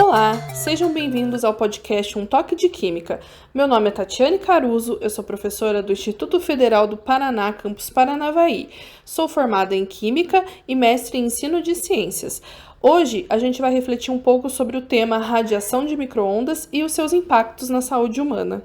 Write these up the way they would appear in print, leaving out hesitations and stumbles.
Olá, sejam bem-vindos ao podcast Um Toque de Química. Meu nome é Tatiane Caruso, eu sou professora do Instituto Federal do Paraná, campus Paranavaí. Sou formada em Química e mestre em Ensino de Ciências. Hoje, a gente vai refletir um pouco sobre o tema radiação de micro-ondas e os seus impactos na saúde humana.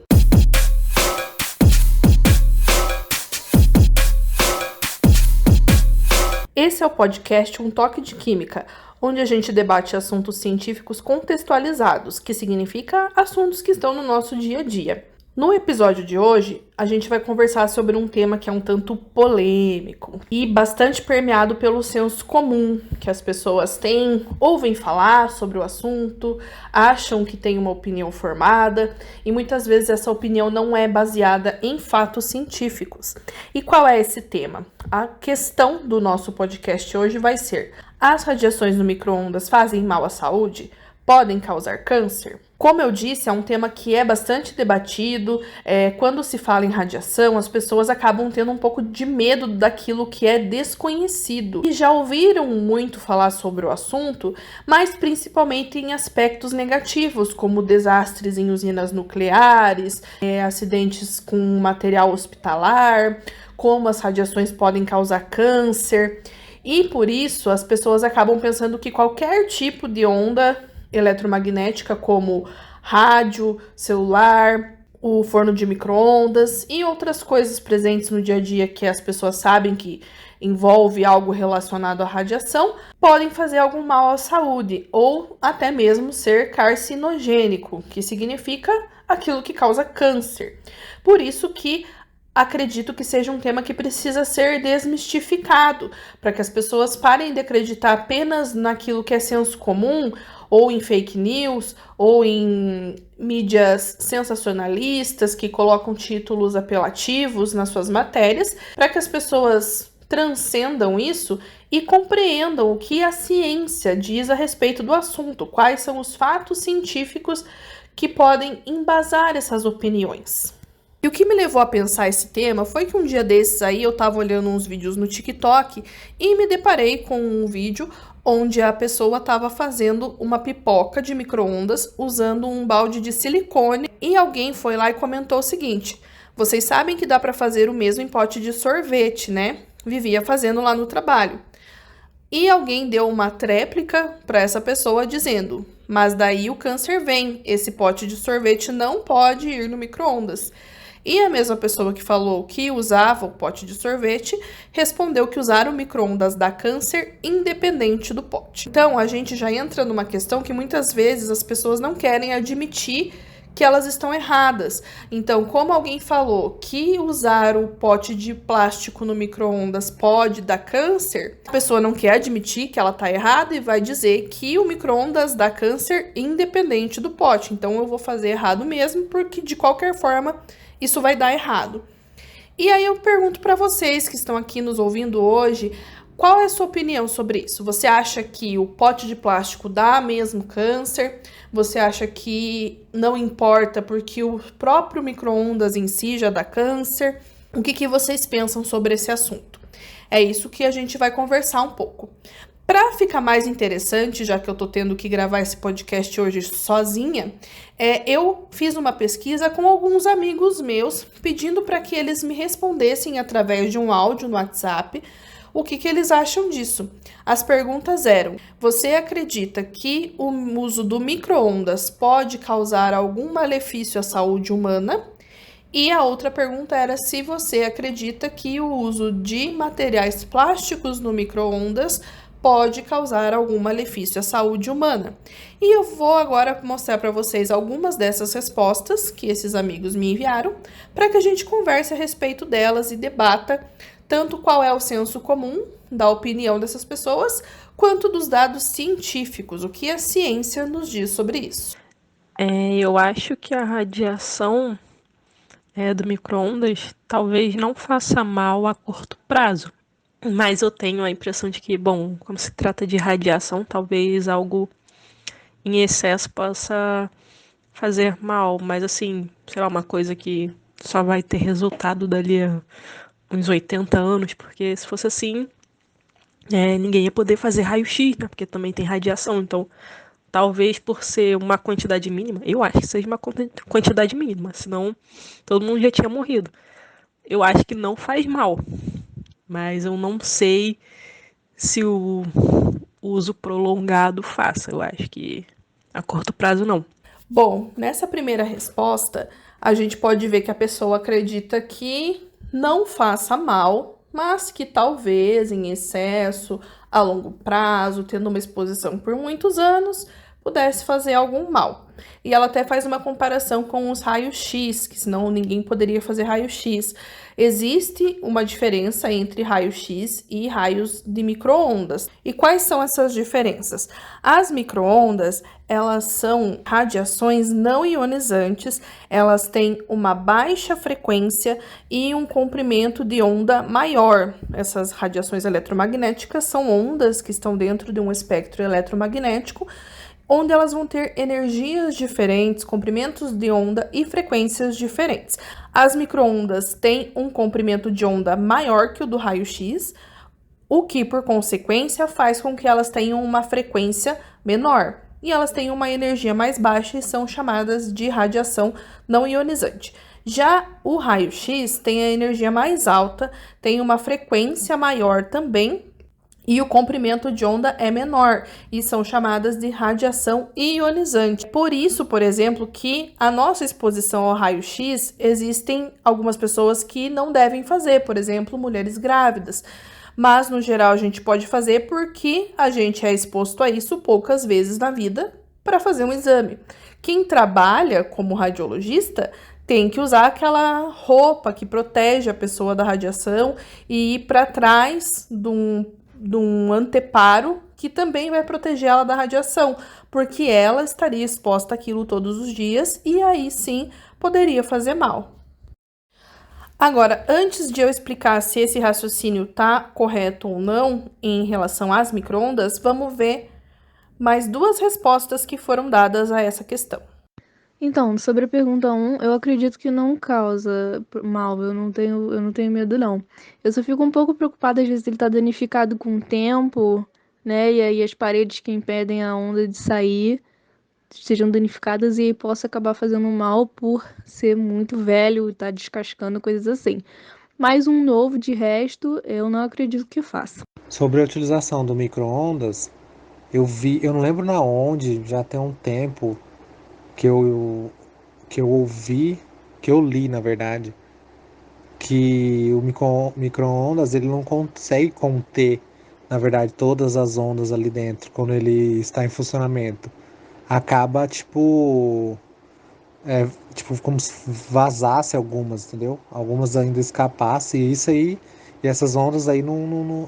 Esse é o podcast Um Toque de Química, onde a gente debate assuntos científicos contextualizados, que significa assuntos que estão no nosso dia a dia. No episódio de hoje, a gente vai conversar sobre um tema que é um tanto polêmico e bastante permeado pelo senso comum, que as pessoas têm, ouvem falar sobre o assunto, acham que tem uma opinião formada e muitas vezes essa opinião não é baseada em fatos científicos. E qual é esse tema? A questão do nosso podcast hoje vai ser: as radiações no micro-ondas fazem mal à saúde? Podem causar câncer? Como eu disse, é um tema que é bastante debatido. Quando se fala em radiação, as pessoas acabam tendo um pouco de medo daquilo que é desconhecido. E já ouviram muito falar sobre o assunto, mas principalmente em aspectos negativos, como desastres em usinas nucleares, acidentes com material hospitalar, como as radiações podem causar câncer. E por isso, as pessoas acabam pensando que qualquer tipo de onda eletromagnética, como rádio, celular, o forno de micro-ondas e outras coisas presentes no dia a dia que as pessoas sabem que envolve algo relacionado à radiação, podem fazer algum mal à saúde ou até mesmo ser carcinogênico, que significa aquilo que causa câncer. Por isso que acredito que seja um tema que precisa ser desmistificado, para que as pessoas parem de acreditar apenas naquilo que é senso comum, ou em fake news, ou em mídias sensacionalistas que colocam títulos apelativos nas suas matérias, para que as pessoas transcendam isso e compreendam o que a ciência diz a respeito do assunto, quais são os fatos científicos que podem embasar essas opiniões. E o que me levou a pensar esse tema foi que um dia desses aí eu tava olhando uns vídeos no TikTok e me deparei com um vídeo onde a pessoa estava fazendo uma pipoca de micro-ondas usando um balde de silicone e alguém foi lá e comentou o seguinte: vocês sabem que dá para fazer o mesmo em pote de sorvete, né? Vivia fazendo lá no trabalho. E alguém deu uma tréplica para essa pessoa dizendo: mas daí o câncer vem, esse pote de sorvete não pode ir no micro-ondas. E a mesma pessoa que falou que usava o pote de sorvete respondeu que usar o micro-ondas dá câncer independente do pote. Então, a gente já entra numa questão que muitas vezes as pessoas não querem admitir que elas estão erradas. Então, como alguém falou que usar o pote de plástico no micro-ondas pode dar câncer, a pessoa não quer admitir que ela está errada e vai dizer que o micro-ondas dá câncer independente do pote. Então, eu vou fazer errado mesmo, porque de qualquer forma isso vai dar errado. E aí eu pergunto para vocês que estão aqui nos ouvindo hoje, qual é a sua opinião sobre isso? Você acha que o pote de plástico dá mesmo câncer? Você acha que não importa porque o próprio micro-ondas em si já dá câncer? O que vocês pensam sobre esse assunto? É isso que a gente vai conversar um pouco. Para ficar mais interessante, já que eu tô tendo que gravar esse podcast hoje sozinha, eu fiz uma pesquisa com alguns amigos meus, pedindo para que eles me respondessem através de um áudio no WhatsApp o que eles acham disso. As perguntas eram: você acredita que o uso do micro-ondas pode causar algum malefício à saúde humana? E a outra pergunta era se você acredita que o uso de materiais plásticos no micro-ondas pode causar algum malefício à saúde humana. E eu vou agora mostrar para vocês algumas dessas respostas que esses amigos me enviaram, para que a gente converse a respeito delas e debata tanto qual é o senso comum da opinião dessas pessoas, quanto dos dados científicos, o que a ciência nos diz sobre isso. Eu acho que a radiação do micro-ondas talvez não faça mal a curto prazo. Mas eu tenho a impressão de que, bom, como se trata de radiação, talvez algo em excesso possa fazer mal. Mas assim, sei lá, uma coisa que só vai ter resultado dali a uns 80 anos, porque se fosse assim, ninguém ia poder fazer raio-x, né? Porque também tem radiação, então Talvez por ser uma quantidade mínima, eu acho que seja uma quantidade mínima, senão todo mundo já tinha morrido. Eu acho que não faz mal, mas eu não sei se o uso prolongado faça. Eu acho que a curto prazo não. Bom, nessa primeira resposta, a gente pode ver que a pessoa acredita que não faça mal, mas que talvez em excesso, a longo prazo, tendo uma exposição por muitos anos, pudesse fazer algum mal. E ela até faz uma comparação com os raios-x, que senão ninguém poderia fazer raio-x. Existe uma diferença entre raio-x e raios de micro-ondas. E quais são essas diferenças? As micro-ondas, elas são radiações não ionizantes, elas têm uma baixa frequência e um comprimento de onda maior. Essas radiações eletromagnéticas são ondas que estão dentro de um espectro eletromagnético, onde elas vão ter energias diferentes, comprimentos de onda e frequências diferentes. As micro-ondas têm um comprimento de onda maior que o do raio-x, o que, por consequência, faz com que elas tenham uma frequência menor. E elas têm uma energia mais baixa e são chamadas de radiação não ionizante. Já o raio-x tem a energia mais alta, tem uma frequência maior também, e o comprimento de onda é menor e são chamadas de radiação ionizante. Por isso, por exemplo, que a nossa exposição ao raio-x, existem algumas pessoas que não devem fazer, por exemplo, mulheres grávidas. Mas, no geral, a gente pode fazer porque a gente é exposto a isso poucas vezes na vida para fazer um exame. Quem trabalha como radiologista tem que usar aquela roupa que protege a pessoa da radiação e ir para trás de um anteparo que também vai proteger ela da radiação, porque ela estaria exposta àquilo todos os dias e aí sim poderia fazer mal. Agora, antes de eu explicar se esse raciocínio está correto ou não em relação às micro-ondas, vamos ver mais duas respostas que foram dadas a essa questão. Então, sobre a pergunta 1, eu acredito que não causa mal, eu não tenho medo, não. Eu só fico um pouco preocupada, às vezes, ele tá danificado com o tempo, né? E aí as paredes que impedem a onda de sair sejam danificadas e aí possa acabar fazendo mal por ser muito velho e tá descascando, coisas assim. Mas um novo, de resto, eu não acredito que faça. Sobre a utilização do micro-ondas, eu não lembro na onde, já tem um tempo que eu ouvi, que eu li, na verdade, que o micro-ondas ele não consegue conter, na verdade, todas as ondas ali dentro quando ele está em funcionamento. Acaba tipo como se vazasse algumas, entendeu? Algumas ainda escapassem, e isso aí, e essas ondas aí,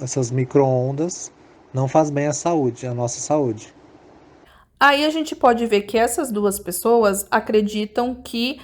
essas micro-ondas não faz bem à saúde, à nossa saúde. Aí a gente pode ver que essas duas pessoas acreditam que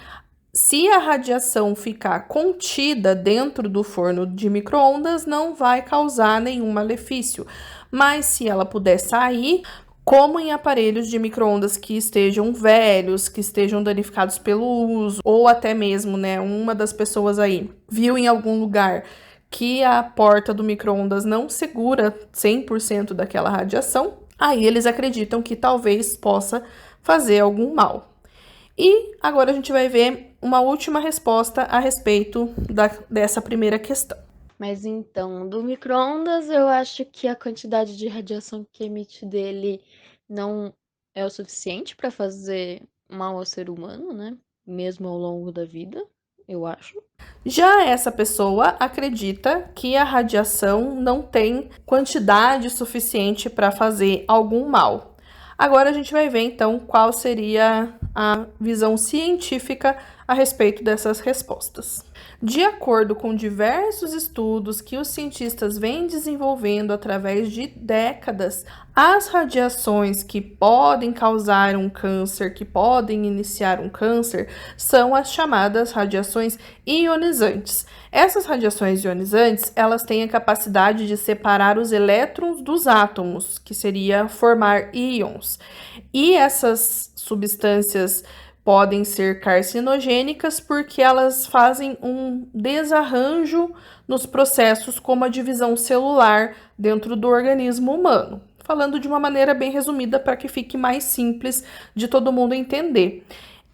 se a radiação ficar contida dentro do forno de micro-ondas, não vai causar nenhum malefício. Mas se ela puder sair, como em aparelhos de micro-ondas que estejam velhos, que estejam danificados pelo uso, ou até mesmo, né, uma das pessoas aí viu em algum lugar que a porta do micro-ondas não segura 100% daquela radiação, aí eles acreditam que talvez possa fazer algum mal. E agora a gente vai ver uma última resposta a respeito dessa primeira questão. Mas então, do micro-ondas, eu acho que a quantidade de radiação que emite dele não é o suficiente para fazer mal ao ser humano, né? Mesmo ao longo da vida, eu acho. Já essa pessoa acredita que a radiação não tem quantidade suficiente para fazer algum mal. Agora a gente vai ver então qual seria a visão científica a respeito dessas respostas. De acordo com diversos estudos que os cientistas vêm desenvolvendo através de décadas, as radiações que podem causar um câncer, que podem iniciar um câncer, são as chamadas radiações ionizantes. Essas radiações ionizantes, elas têm a capacidade de separar os elétrons dos átomos, que seria formar íons. E essas substâncias podem ser carcinogênicas porque elas fazem um desarranjo nos processos como a divisão celular dentro do organismo humano, falando de uma maneira bem resumida para que fique mais simples de todo mundo entender.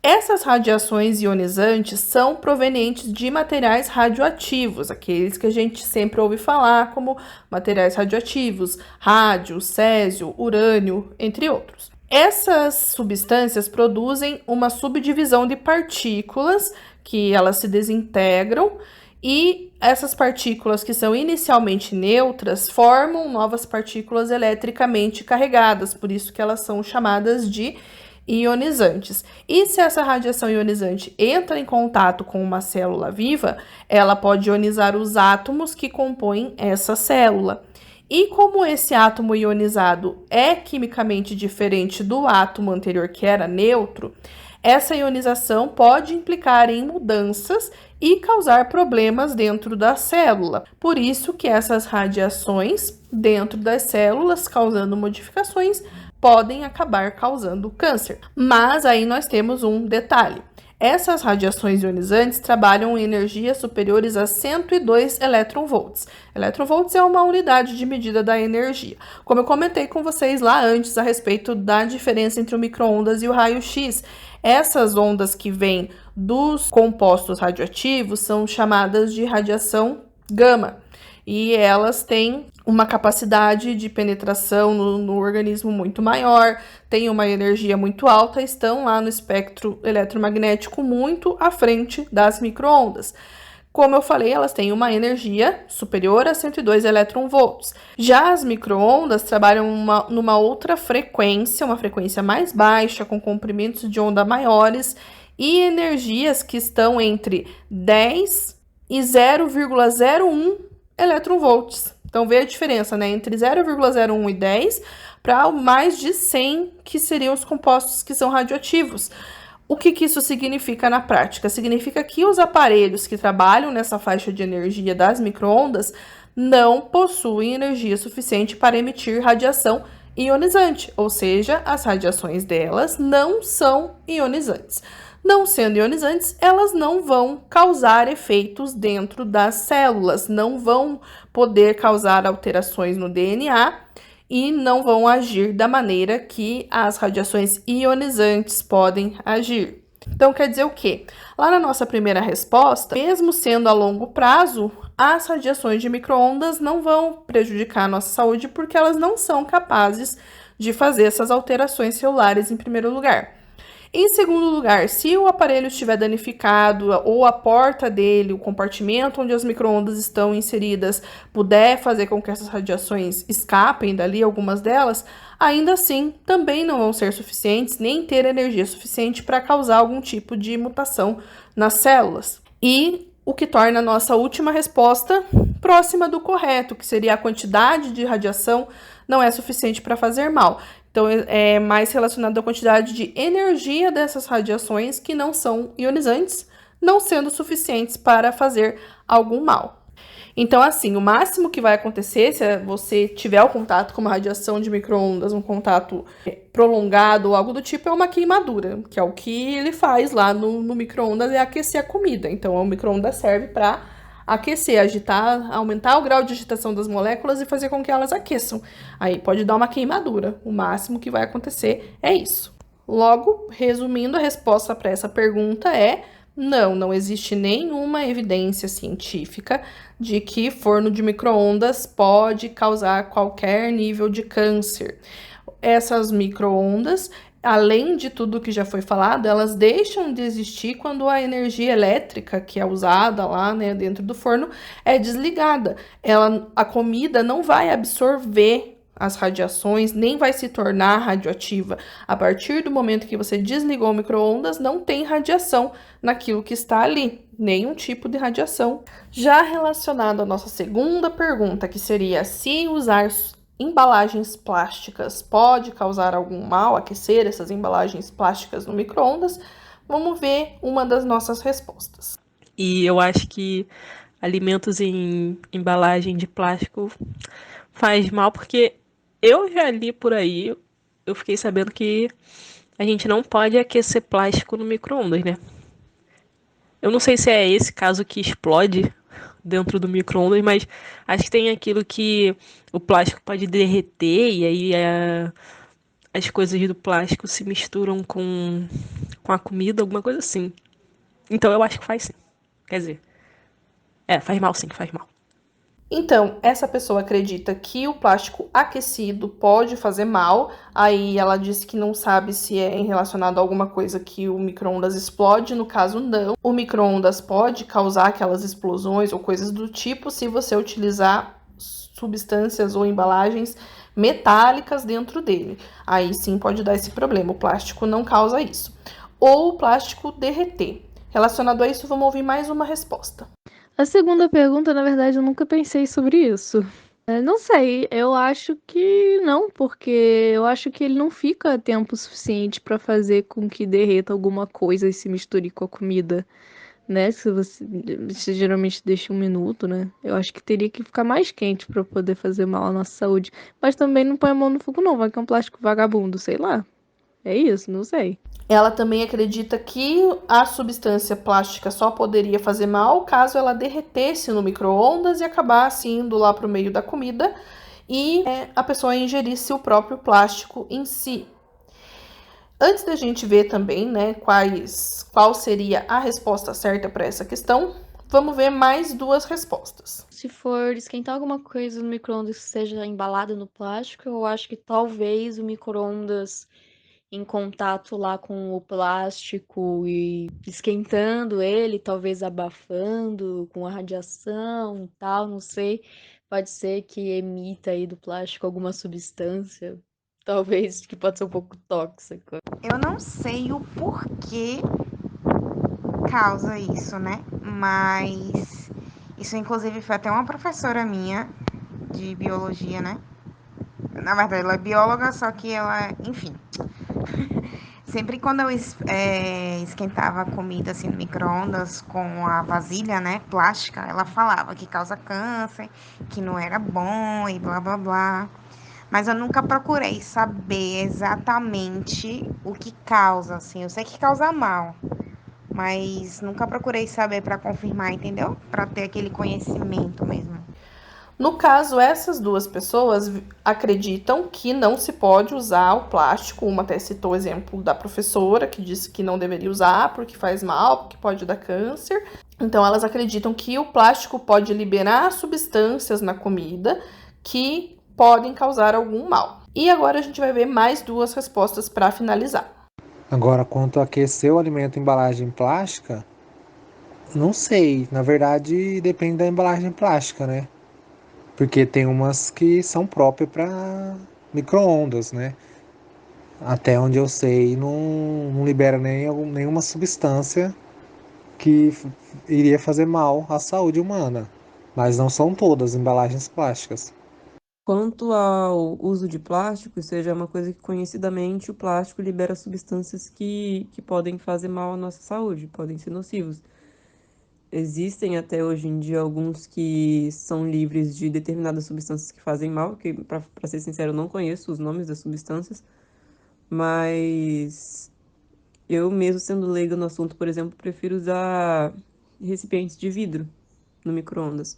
Essas radiações ionizantes são provenientes de materiais radioativos, aqueles que a gente sempre ouve falar como materiais radioativos, rádio, césio, urânio, entre outros. Essas substâncias produzem uma subdivisão de partículas que elas se desintegram e essas partículas que são inicialmente neutras formam novas partículas eletricamente carregadas, por isso que elas são chamadas de ionizantes. E se essa radiação ionizante entra em contato com uma célula viva, ela pode ionizar os átomos que compõem essa célula. E como esse átomo ionizado é quimicamente diferente do átomo anterior que era neutro, essa ionização pode implicar em mudanças e causar problemas dentro da célula. Por isso que essas radiações dentro das células, causando modificações, podem acabar causando câncer. Mas aí nós temos um detalhe. Essas radiações ionizantes trabalham em energias superiores a 102 eletronvolts. Eletronvolts é uma unidade de medida da energia. Como eu comentei com vocês lá antes a respeito da diferença entre o micro-ondas e o raio-x, essas ondas que vêm dos compostos radioativos são chamadas de radiação gama. E elas têm uma capacidade de penetração no organismo muito maior, têm uma energia muito alta, estão lá no espectro eletromagnético muito à frente das micro-ondas. Como eu falei, elas têm uma energia superior a 102 eletronvolts. Já as micro-ondas trabalham numa outra frequência, uma frequência mais baixa, com comprimentos de onda maiores e energias que estão entre 10 e 0,01 eletronvolts. Então, vê a diferença, né? Entre 0,01 e 10 para mais de 100, que seriam os compostos que são radioativos. O que isso significa na prática? Significa que os aparelhos que trabalham nessa faixa de energia das micro-ondas não possuem energia suficiente para emitir radiação ionizante, ou seja, as radiações delas não são ionizantes. Não sendo ionizantes, elas não vão causar efeitos dentro das células, não vão poder causar alterações no DNA e não vão agir da maneira que as radiações ionizantes podem agir. Então, quer dizer o quê? Lá na nossa primeira resposta, mesmo sendo a longo prazo, as radiações de micro-ondas não vão prejudicar a nossa saúde porque elas não são capazes de fazer essas alterações celulares em primeiro lugar. Em segundo lugar, se o aparelho estiver danificado ou a porta dele, o compartimento onde as micro-ondas estão inseridas, puder fazer com que essas radiações escapem dali, algumas delas, ainda assim também não vão ser suficientes, nem ter energia suficiente para causar algum tipo de mutação nas células. E o que torna a nossa última resposta próxima do correto, que seria a quantidade de radiação não é suficiente para fazer mal. Então, é mais relacionado à quantidade de energia dessas radiações que não são ionizantes, não sendo suficientes para fazer algum mal. Então, assim, o máximo que vai acontecer se você tiver o contato com uma radiação de micro-ondas, um contato prolongado ou algo do tipo, é uma queimadura, que é o que ele faz lá no micro-ondas, é aquecer a comida. Então, o micro-ondas serve para aquecer, agitar, aumentar o grau de agitação das moléculas e fazer com que elas aqueçam. Aí pode dar uma queimadura. O máximo que vai acontecer é isso. Logo, resumindo, a resposta para essa pergunta é não existe nenhuma evidência científica de que forno de micro-ondas pode causar qualquer nível de câncer. Essas micro-ondas, além de tudo que já foi falado, elas deixam de existir quando a energia elétrica que é usada lá, né, dentro do forno é desligada. A comida não vai absorver as radiações, nem vai se tornar radioativa. A partir do momento que você desligou o micro-ondas, não tem radiação naquilo que está ali, nenhum tipo de radiação. Já relacionado à nossa segunda pergunta, que seria se usar embalagens plásticas pode causar algum mal, aquecer essas embalagens plásticas no micro-ondas, vamos ver uma das nossas respostas. E eu acho que alimentos em embalagem de plástico faz mal, porque eu já li por aí, eu fiquei sabendo que a gente não pode aquecer plástico no micro-ondas, né? Eu não sei se é esse caso que explode dentro do micro-ondas, mas acho que tem aquilo que o plástico pode derreter e aí as coisas do plástico se misturam com a comida, alguma coisa assim. Então eu acho que faz sim. Quer dizer, faz mal sim, faz mal. Então, essa pessoa acredita que o plástico aquecido pode fazer mal. Aí ela disse que não sabe se é relacionado a alguma coisa que o micro-ondas explode. No caso, não. O micro-ondas pode causar aquelas explosões ou coisas do tipo se você utilizar substâncias ou embalagens metálicas dentro dele. Aí sim pode dar esse problema. O plástico não causa isso. Ou o plástico derreter. Relacionado a isso, vamos ouvir mais uma resposta. A segunda pergunta, na verdade, eu nunca pensei sobre isso. Não sei, eu acho que não, porque eu acho que ele não fica tempo suficiente para fazer com que derreta alguma coisa e se misture com a comida, né? Se você geralmente deixa 1 minuto, né? Eu acho que teria que ficar mais quente para poder fazer mal à nossa saúde. Mas também não põe a mão no fogo, não, vai que é um plástico vagabundo, sei lá. É isso, não sei. Ela também acredita que a substância plástica só poderia fazer mal caso ela derretesse no micro-ondas e acabasse indo lá para o meio da comida e a pessoa ingerisse o próprio plástico em si. Antes da gente ver também, né, qual seria a resposta certa para essa questão, vamos ver mais duas respostas. Se for esquentar alguma coisa no micro-ondas que seja embalada no plástico, eu acho que talvez o micro-ondas em contato lá com o plástico e esquentando ele, talvez abafando com a radiação e tal, não sei. Pode ser que emita aí do plástico alguma substância, talvez que pode ser um pouco tóxica. Eu não sei o porquê causa isso, né? Mas isso, inclusive, foi até uma professora minha de biologia, né? Na verdade, ela é bióloga, só que ela, enfim. Sempre quando eu esquentava a comida assim no micro-ondas com a vasilha, né, plástica, ela falava que causa câncer, que não era bom e blá blá blá. Mas eu nunca procurei saber exatamente o que causa, assim. Eu sei que causa mal, mas nunca procurei saber para confirmar, entendeu? Para ter aquele conhecimento mesmo. No caso, essas duas pessoas acreditam que não se pode usar o plástico. Uma até citou o exemplo da professora, que disse que não deveria usar porque faz mal, porque pode dar câncer. Então, elas acreditam que o plástico pode liberar substâncias na comida que podem causar algum mal. E agora a gente vai ver mais duas respostas para finalizar. Agora, quanto a aquecer o alimento em embalagem plástica, não sei. Na verdade, depende da embalagem plástica, né? Porque tem umas que são próprias para micro-ondas, né? Até onde eu sei, não libera nenhuma substância que iria fazer mal à saúde humana. Mas não são todas embalagens plásticas. Quanto ao uso de plástico, isso já é uma coisa que conhecidamente o plástico libera substâncias que podem fazer mal à nossa saúde, podem ser nocivos. Existem até hoje em dia alguns que são livres de determinadas substâncias que fazem mal, que, para ser sincero, eu não conheço os nomes das substâncias, mas eu mesmo sendo leiga no assunto, por exemplo, prefiro usar recipientes de vidro no micro-ondas.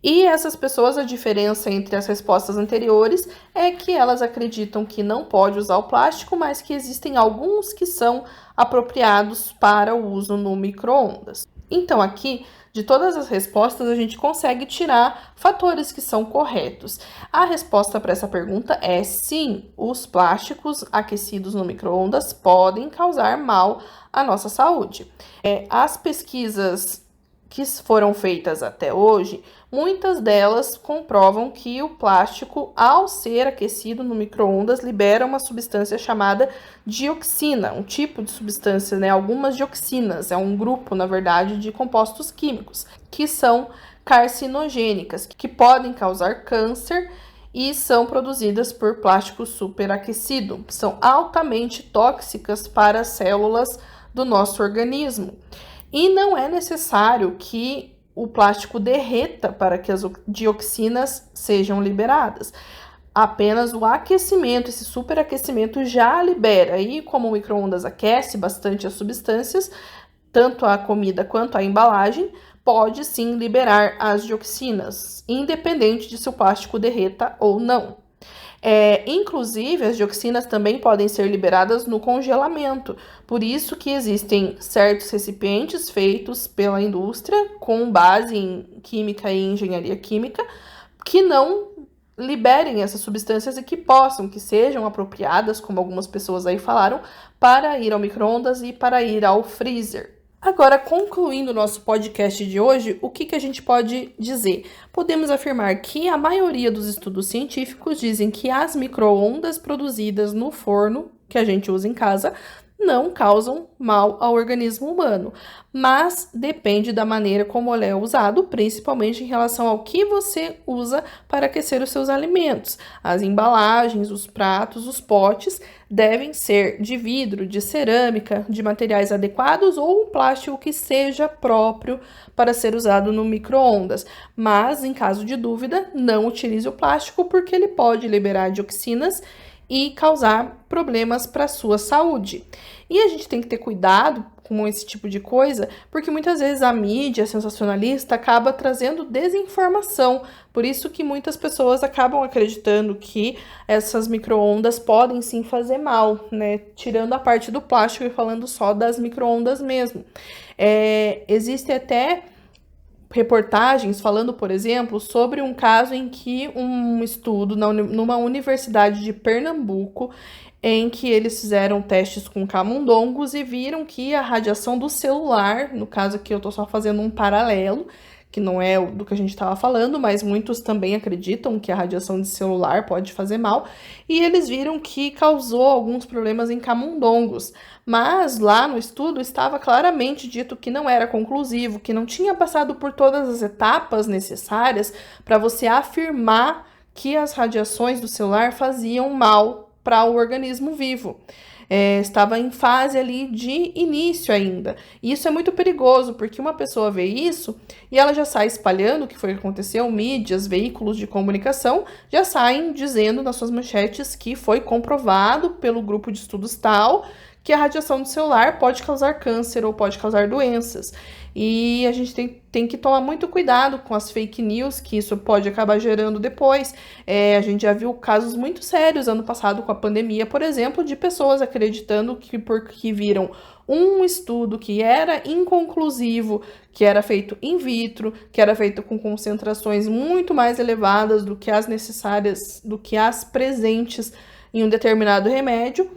E essas pessoas, a diferença entre as respostas anteriores é que elas acreditam que não pode usar o plástico, mas que existem alguns que são apropriados para o uso no micro-ondas. Então, aqui, de todas as respostas, a gente consegue tirar fatores que são corretos. A resposta para essa pergunta é sim, os plásticos aquecidos no micro-ondas podem causar mal à nossa saúde. As pesquisas que foram feitas até hoje, muitas delas comprovam que o plástico, ao ser aquecido no micro-ondas, libera uma substância chamada dioxina, um tipo de substância, né? Algumas dioxinas, é um grupo, na verdade, de compostos químicos, que são carcinogênicas, que podem causar câncer e são produzidas por plástico superaquecido. São altamente tóxicas para as células do nosso organismo. E não é necessário que o plástico derreta para que as dioxinas sejam liberadas. Apenas o aquecimento, esse superaquecimento já libera. E como o micro-ondas aquece bastante as substâncias, tanto a comida quanto a embalagem, pode sim liberar as dioxinas, independente de se o plástico derreta ou não. Inclusive, as dioxinas também podem ser liberadas no congelamento, por isso que existem certos recipientes feitos pela indústria com base em química e engenharia química que não liberem essas substâncias e que sejam apropriadas, como algumas pessoas aí falaram, para ir ao micro-ondas e para ir ao freezer. Agora, concluindo o nosso podcast de hoje, o que a gente pode dizer? Podemos afirmar que a maioria dos estudos científicos dizem que as micro-ondas produzidas no forno que a gente usa em casa não causam mal ao organismo humano, mas depende da maneira como ele é usado, principalmente em relação ao que você usa para aquecer os seus alimentos. As embalagens, os pratos, os potes devem ser de vidro, de cerâmica, de materiais adequados ou um plástico que seja próprio para ser usado no micro-ondas. Mas, em caso de dúvida, não utilize o plástico porque ele pode liberar dioxinas e causar problemas para a sua saúde. E a gente tem que ter cuidado com esse tipo de coisa, porque muitas vezes a mídia sensacionalista acaba trazendo desinformação. Por isso que muitas pessoas acabam acreditando que essas micro-ondas podem sim fazer mal, né? Tirando a parte do plástico e falando só das micro-ondas mesmo. Existe até reportagens falando, por exemplo, sobre um caso em que um estudo numa universidade de Pernambuco, em que eles fizeram testes com camundongos e viram que a radiação do celular, no caso aqui eu tô só fazendo um paralelo, que não é do que a gente estava falando, mas muitos também acreditam que a radiação de celular pode fazer mal, e eles viram que causou alguns problemas em camundongos. Mas lá no estudo estava claramente dito que não era conclusivo, que não tinha passado por todas as etapas necessárias para você afirmar que as radiações do celular faziam mal para o organismo vivo. Estava em fase ali de início ainda. E isso é muito perigoso, porque uma pessoa vê isso e ela já sai espalhando o que foi que aconteceu, mídias, veículos de comunicação, já saem dizendo nas suas manchetes que foi comprovado pelo grupo de estudos tal que a radiação do celular pode causar câncer ou pode causar doenças. E a gente tem que tomar muito cuidado com as fake news que isso pode acabar gerando depois. A gente já viu casos muito sérios ano passado com a pandemia, por exemplo, de pessoas acreditando que porque viram um estudo que era inconclusivo, que era feito in vitro, que era feito com concentrações muito mais elevadas do que as necessárias, do que as presentes em um determinado remédio,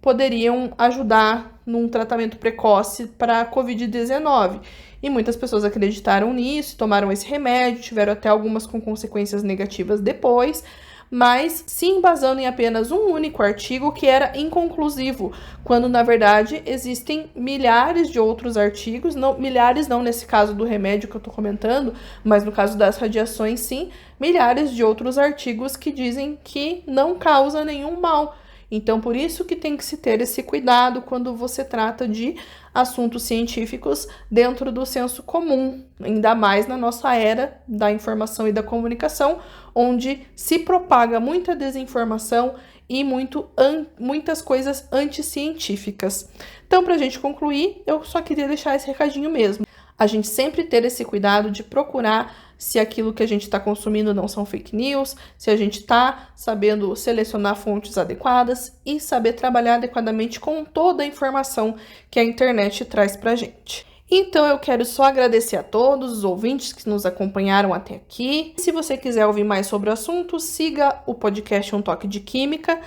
poderiam ajudar num tratamento precoce para a Covid-19. E muitas pessoas acreditaram nisso, tomaram esse remédio, tiveram até algumas com consequências negativas depois, mas se embasando em apenas um único artigo que era inconclusivo, quando na verdade existem milhares de outros artigos, milhares não nesse caso do remédio que eu estou comentando, mas no caso das radiações sim, milhares de outros artigos que dizem que não causa nenhum mal. Então, por isso que tem que se ter esse cuidado quando você trata de assuntos científicos dentro do senso comum, ainda mais na nossa era da informação e da comunicação, onde se propaga muita desinformação e muitas coisas anticientíficas. Então, para a gente concluir, eu só queria deixar esse recadinho mesmo. A gente sempre ter esse cuidado de procurar se aquilo que a gente está consumindo não são fake news, se a gente está sabendo selecionar fontes adequadas e saber trabalhar adequadamente com toda a informação que a internet traz para a gente. Então eu quero só agradecer a todos os ouvintes que nos acompanharam até aqui. Se você quiser ouvir mais sobre o assunto, siga o podcast Um Toque de Química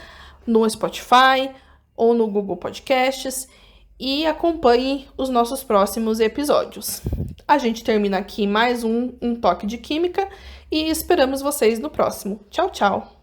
no Spotify ou no Google Podcasts e acompanhe os nossos próximos episódios. A gente termina aqui mais um Toque de Química e esperamos vocês no próximo. Tchau, tchau!